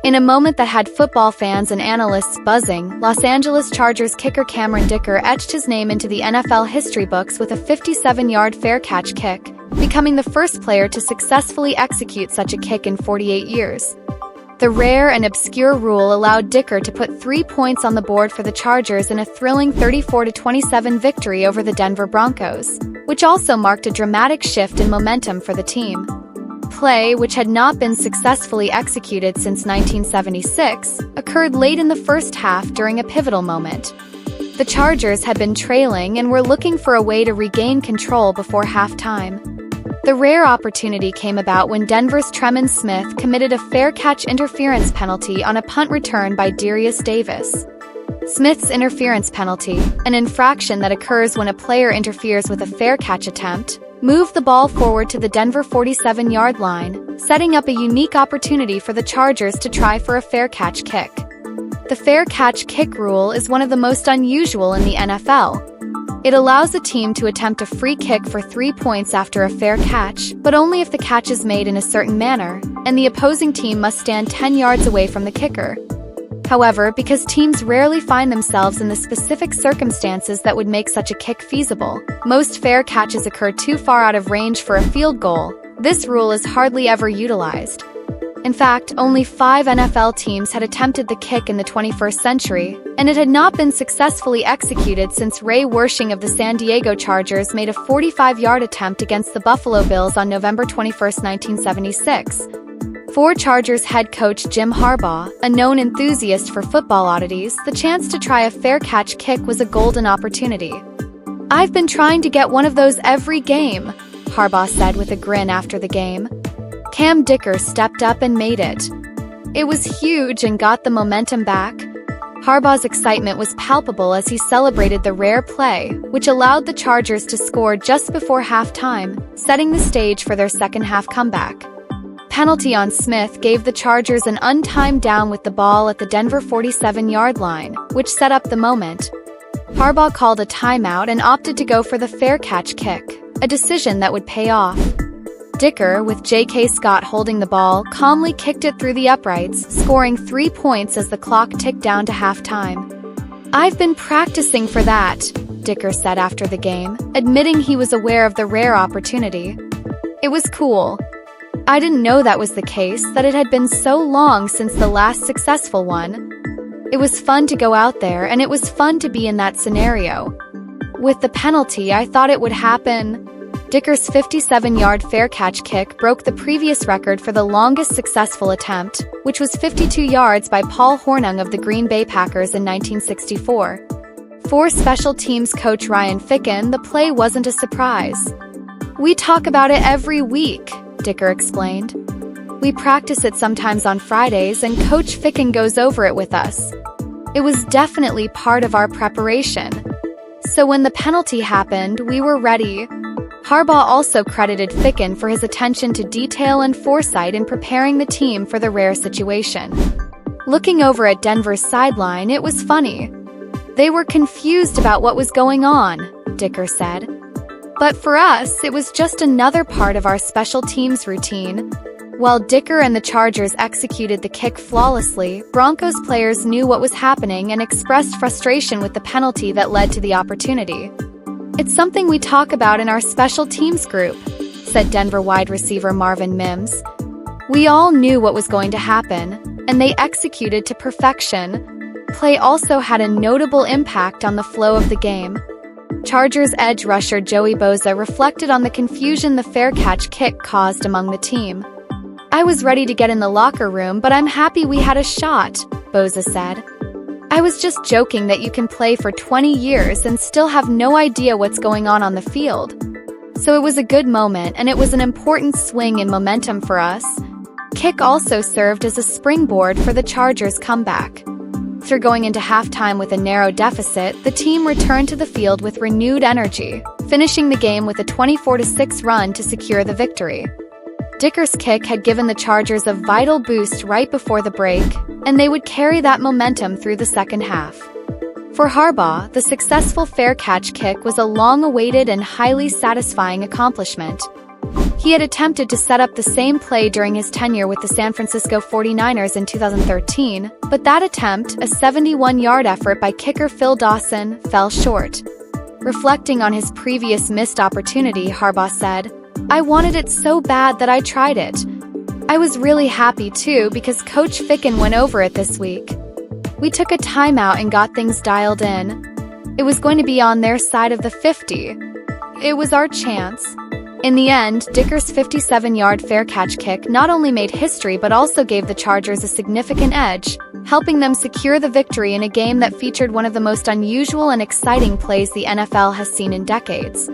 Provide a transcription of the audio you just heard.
In a moment that had football fans and analysts buzzing, Los Angeles Chargers kicker Cameron Dicker etched his name into the NFL history books with a 57-yard fair catch kick, becoming the first player to successfully execute such a kick in 48 years. The rare and obscure rule allowed Dicker to put 3 points on the board for the Chargers in a thrilling 34-27 victory over the Denver Broncos, which also marked a dramatic shift in momentum for the team. Play, which had not been successfully executed since 1976, occurred late in the first half during a pivotal moment. The Chargers had been trailing and were looking for a way to regain control before halftime. The rare opportunity came about when Denver's Tremon Smith committed a fair catch interference penalty on a punt return by Darius Davis. Smith's interference penalty, an infraction that occurs when a player interferes with a fair catch attempt, moved the ball forward to the Denver 47-yard line, setting up a unique opportunity for the Chargers to try for a fair catch kick. The fair catch kick rule is one of the most unusual in the NFL. It allows a team to attempt a free kick for 3 points after a fair catch, but only if the catch is made in a certain manner, and the opposing team must stand 10 yards away from the kicker. However, because teams rarely find themselves in the specific circumstances that would make such a kick feasible, most fair catches occur too far out of range for a field goal. This rule is hardly ever utilized. In fact, only 5 NFL teams had attempted the kick in the 21st century, and it had not been successfully executed since Ray Wersching of the San Diego Chargers made a 45-yard attempt against the Buffalo Bills on November 21, 1976. For Chargers head coach Jim Harbaugh, a known enthusiast for football oddities, the chance to try a fair catch kick was a golden opportunity. "I've been trying to get one of those every game," Harbaugh said with a grin after the game. Cam Dicker stepped up and made it. It was huge and got the momentum back. Harbaugh's excitement was palpable as he celebrated the rare play, which allowed the Chargers to score just before halftime, setting the stage for their second-half comeback. Penalty on Smith gave the Chargers an untimed down with the ball at the Denver 47-yard line, which set up the moment. Harbaugh called a timeout and opted to go for the fair catch kick, a decision that would pay off. Dicker, with J.K. Scott holding the ball, calmly kicked it through the uprights, scoring 3 points as the clock ticked down to halftime. "I've been practicing for that," Dicker said after the game, admitting he was aware of the rare opportunity. "It was cool. I didn't know that was the case, that it had been so long since the last successful one. It was fun to go out there, and it was fun to be in that scenario. With the penalty, I thought it would happen." Dicker's 57-yard fair catch kick broke the previous record for the longest successful attempt, which was 52 yards by Paul Hornung of the Green Bay Packers in 1964. For special teams coach Ryan Ficken, the play wasn't a surprise. "We talk about it every week," Dicker explained. "We practice it sometimes on Fridays and Coach Ficken goes over it with us. It was definitely part of our preparation. So when the penalty happened, we were ready." Harbaugh also credited Ficken for his attention to detail and foresight in preparing the team for the rare situation. "Looking over at Denver's sideline, it was funny. They were confused about what was going on," Dicker said. "But for us, it was just another part of our special teams routine." While Dicker and the Chargers executed the kick flawlessly, Broncos players knew what was happening and expressed frustration with the penalty that led to the opportunity. "It's something we talk about in our special teams group," said Denver wide receiver Marvin Mims. "We all knew what was going to happen, and they executed to perfection." Play also had a notable impact on the flow of the game. Chargers edge rusher Joey Bosa reflected on the confusion the fair catch kick caused among the team. "I was ready to get in the locker room, but I'm happy we had a shot," Bosa said. "I was just joking that you can play for 20 years and still have no idea what's going on the field. So it was a good moment, and it was an important swing in momentum for us." Kick also served as a springboard for the Chargers' comeback. After going into halftime with a narrow deficit, the team returned to the field with renewed energy, finishing the game with a 24-6 run to secure the victory. Dicker's kick had given the Chargers a vital boost right before the break, and they would carry that momentum through the second half. For Harbaugh, the successful fair catch kick was a long-awaited and highly satisfying accomplishment. He had attempted to set up the same play during his tenure with the San Francisco 49ers in 2013, but that attempt, a 71-yard effort by kicker Phil Dawson, fell short. Reflecting on his previous missed opportunity, Harbaugh said, "I wanted it so bad that I tried it. I was really happy too because Coach Ficken went over it this week. We took a timeout and got things dialed in. It was going to be on their side of the 50. It was our chance." In the end, Dicker's 57-yard fair catch kick not only made history but also gave the Chargers a significant edge, helping them secure the victory in a game that featured one of the most unusual and exciting plays the NFL has seen in decades.